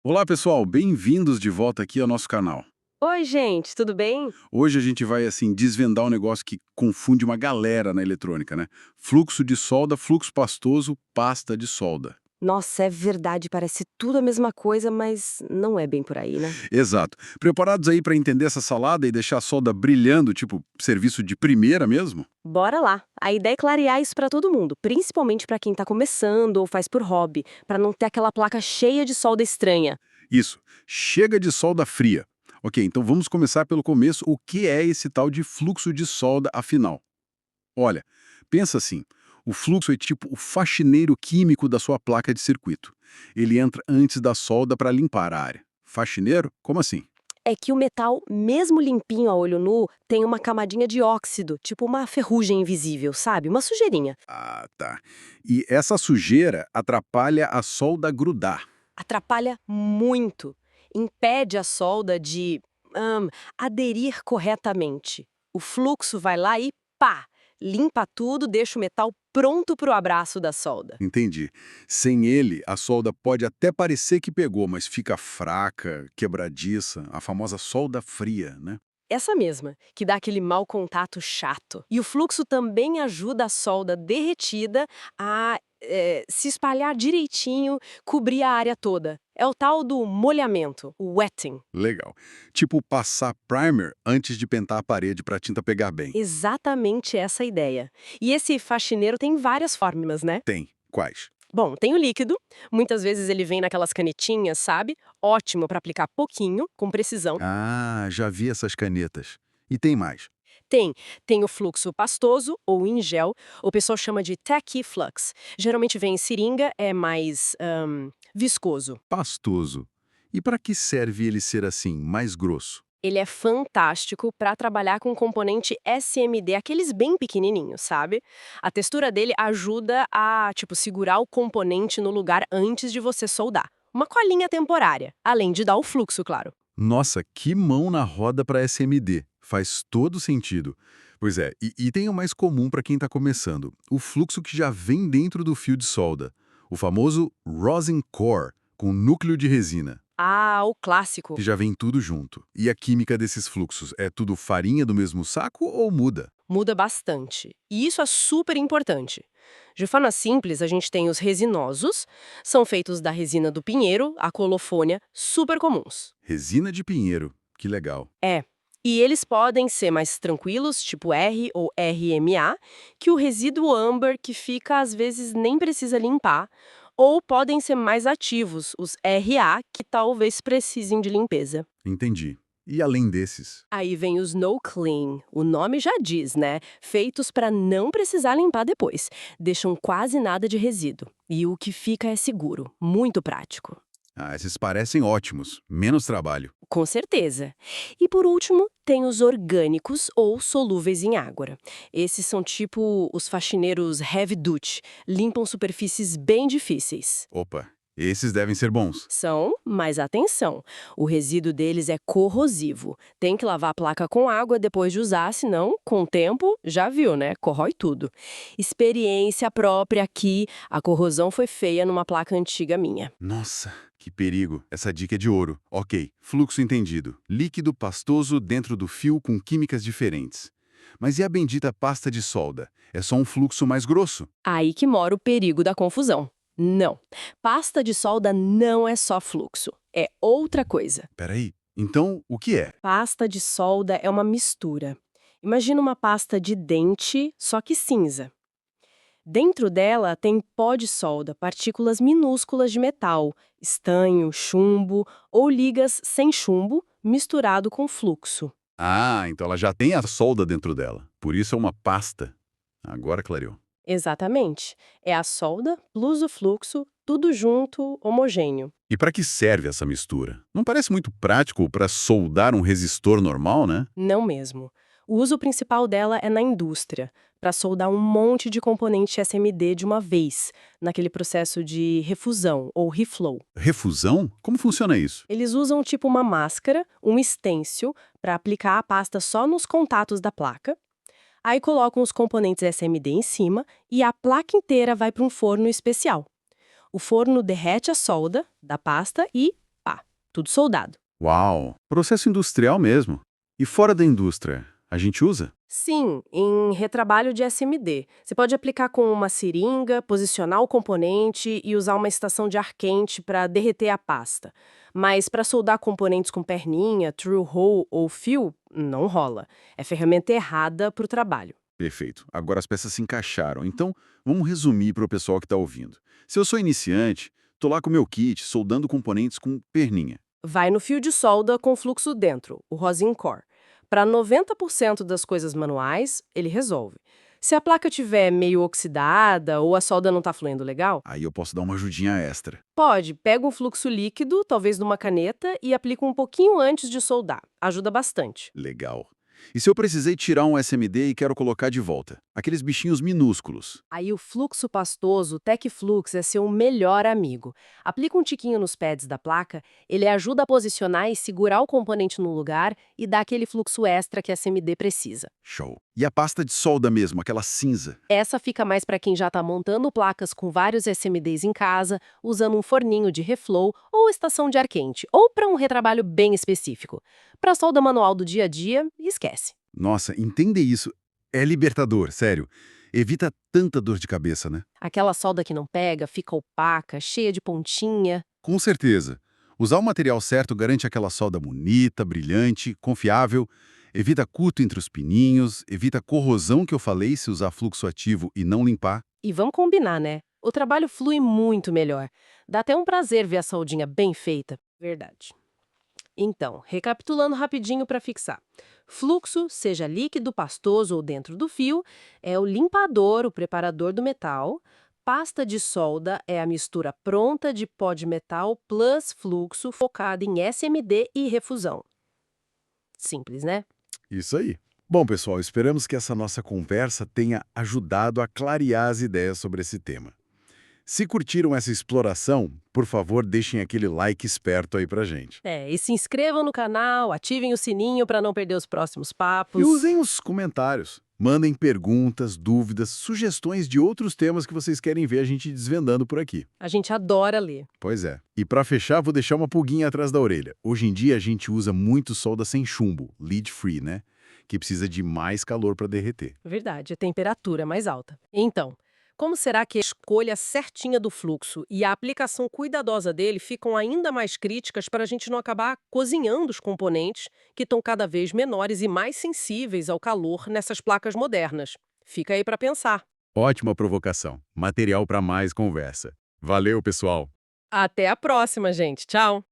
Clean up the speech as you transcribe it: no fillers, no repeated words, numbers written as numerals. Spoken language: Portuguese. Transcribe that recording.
Olá, pessoal, bem-vindos de volta aqui ao nosso canal. Oi, gente, tudo bem? Hoje a gente vai, assim, desvendar um negócio que confunde uma galera na eletrônica, né? Fluxo de solda, fluxo pastoso, pasta de solda. Nossa, é verdade, parece tudo a mesma coisa, mas não é bem por aí, né? Exato. Preparados aí para entender essa salada e deixar a solda brilhando, tipo serviço de primeira mesmo? Bora lá. A ideia é clarear isso pra todo mundo, principalmente pra quem tá começando ou faz por hobby, pra não ter aquela placa cheia de solda estranha. Isso. Chega de solda fria. Ok, então vamos começar pelo começo. O que é esse tal de fluxo de solda, afinal? Olha, pensa assim, o fluxo é tipo o faxineiro químico da sua placa de circuito. Ele entra antes da solda para limpar a área. Faxineiro? Como assim? É que o metal, mesmo limpinho a olho nu, tem uma camadinha de óxido, tipo uma ferrugem invisível, sabe? Uma sujeirinha. Ah, tá. E essa sujeira atrapalha a solda grudar. Atrapalha muito. Impede a solda de aderir corretamente. O fluxo vai lá e pá! Limpa tudo, deixa o metal pronto para o abraço da solda. Entendi. Sem ele, a solda pode até parecer que pegou, mas fica fraca, quebradiça, a famosa solda fria, né? Essa mesma, que dá aquele mau contato chato. E o fluxo também ajuda a solda derretida a se espalhar direitinho, cobrir a área toda. É o tal do molhamento, o wetting. Legal. Tipo passar primer antes de pentar a parede para a tinta pegar bem. Exatamente essa a ideia. E esse faxineiro tem várias formas, né? Tem. Quais? Bom, tem o líquido, muitas vezes ele vem naquelas canetinhas, sabe? Ótimo para aplicar pouquinho, com precisão. Ah, já vi essas canetas. E tem mais. Tem, tem o fluxo pastoso ou em gel, o pessoal chama de tacky flux. Geralmente vem em seringa, é mais viscoso. Pastoso. E para que serve ele ser assim, mais grosso? Ele é fantástico para trabalhar com componente SMD, aqueles bem pequenininhos, sabe? A textura dele ajuda a, tipo, segurar o componente no lugar antes de você soldar. Uma colinha temporária, além de dar o fluxo, claro. Nossa, que mão na roda para SMD. Faz todo sentido. Pois é, e tem o mais comum para quem está começando. O fluxo que já vem dentro do fio de solda. O famoso rosin core, com núcleo de resina, Ah, o que clássico. já vem tudo junto. E a química desses fluxos, é tudo farinha do mesmo saco ou muda? Muda bastante. E isso é super importante. De forma simples, a gente tem os resinosos, são feitos da resina do pinheiro, a colofônia, super comuns. Resina de pinheiro. Que legal. É. E eles podem ser mais tranquilos, tipo R ou RMA, que o resíduo âmbar que fica às vezes nem precisa limpar, ou podem ser mais ativos, os RA, que talvez precisem de limpeza. Entendi. E além desses? Aí vem os no clean, o nome já diz, né? Feitos para não precisar limpar depois. Deixam quase nada de resíduo. E o que fica é seguro, muito prático. Ah, esses parecem ótimos. Menos trabalho. Com certeza. E por último, tem os orgânicos ou solúveis em água. Esses são tipo os faxineiros heavy duty, limpam superfícies bem difíceis. Opa, esses devem ser bons. São, mas atenção, o resíduo deles é corrosivo. Tem que lavar a placa com água depois de usar, senão, com o tempo, já viu, né? Corrói tudo. Experiência própria aqui, a corrosão foi feia numa placa antiga minha. Nossa, que perigo. Essa dica é de ouro. Ok, fluxo entendido. Líquido pastoso dentro do fio com químicas diferentes. Mas e a bendita pasta de solda? É só um fluxo mais grosso? Aí que mora o perigo da confusão. Não. Pasta de solda não é só fluxo. É outra coisa. Peraí, então o que é? Pasta de solda é uma mistura. Imagina uma pasta de dente, só que cinza. Dentro dela tem pó de solda, partículas minúsculas de metal, estanho, chumbo ou ligas sem chumbo misturado com fluxo. Ah, então ela já tem a solda dentro dela. Por isso é uma pasta. Agora clareou. Exatamente. É a solda plus o fluxo, tudo junto, homogêneo. E para que serve essa mistura? Não parece muito prático para soldar um resistor normal, né? Não mesmo. O uso principal dela é na indústria, para soldar um monte de componente SMD de uma vez, naquele processo de refusão ou reflow. Refusão? Como funciona isso? Eles usam tipo uma máscara, um estêncil, para aplicar a pasta só nos contatos da placa. Aí colocam os componentes SMD em cima e a placa inteira vai para um forno especial. O forno derrete a solda da pasta e, pá, tudo soldado. Uau! Processo industrial mesmo. E fora da indústria, a gente usa? Sim, em retrabalho de SMD. Você pode aplicar com uma seringa, posicionar o componente e usar uma estação de ar quente para derreter a pasta. Mas para soldar componentes com perninha, through hole ou fio, não rola. É ferramenta errada para o trabalho. Perfeito. Agora as peças se encaixaram. Então, vamos resumir para o pessoal que está ouvindo. Se eu sou iniciante, tô lá com o meu kit, soldando componentes com perninha. Vai no fio de solda com fluxo dentro, o rosin core. Para 90% das coisas manuais, ele resolve. Se a placa tiver meio oxidada ou a solda não está fluindo legal, Aí eu posso dar uma ajudinha extra. pode, pega um fluxo líquido, talvez numa caneta, e aplica um pouquinho antes de soldar. Ajuda bastante. Legal. E se eu precisei tirar um SMD e quero colocar de volta? Aqueles bichinhos minúsculos. Aí o fluxo pastoso, o TechFlux, é seu melhor amigo. Aplica um tiquinho nos pads da placa, ele ajuda a posicionar e segurar o componente no lugar e dá aquele fluxo extra que a SMD precisa. Show. E a pasta de solda mesmo, aquela cinza? Essa fica mais para quem já está montando placas com vários SMDs em casa, usando um forninho de reflow ou estação de ar quente, ou para um retrabalho bem específico. Para solda manual do dia a dia, esquece. Nossa, entender isso é libertador, sério. Evita tanta dor de cabeça, né? Aquela solda que não pega, fica opaca, cheia de pontinha. Com certeza. Usar o material certo garante aquela solda bonita, brilhante, confiável, evita curto entre os pininhos, evita a corrosão que eu falei se usar fluxo ativo e não limpar. E vamos combinar, né? O trabalho flui muito melhor. Dá até um prazer ver a soldinha bem feita. Verdade. Então, recapitulando rapidinho para fixar. Fluxo, seja líquido, pastoso ou dentro do fio, é o limpador, o preparador do metal. Pasta de solda é a mistura pronta de pó de metal plus fluxo focada em SMD e refusão. Simples, né? Isso aí. Bom, pessoal, esperamos que essa nossa conversa tenha ajudado a clarear as ideias sobre esse tema. Se curtiram essa exploração, por favor, deixem aquele like esperto aí pra gente. E se inscrevam no canal, ativem o sininho para não perder os próximos papos. E usem os comentários. Mandem perguntas, dúvidas, sugestões de outros temas que vocês querem ver a gente desvendando por aqui. A gente adora ler. Pois é. E pra fechar, vou deixar uma pulguinha atrás da orelha. Hoje em dia a gente usa muito solda sem chumbo, lead free, né? Que precisa de mais calor para derreter. Verdade, a temperatura é mais alta. Então, como será que a escolha certinha do fluxo e a aplicação cuidadosa dele ficam ainda mais críticas para a gente não acabar cozinhando os componentes que estão cada vez menores e mais sensíveis ao calor nessas placas modernas? Fica aí para pensar. Ótima provocação. Material para mais conversa. Valeu, pessoal! Até a próxima, gente. Tchau!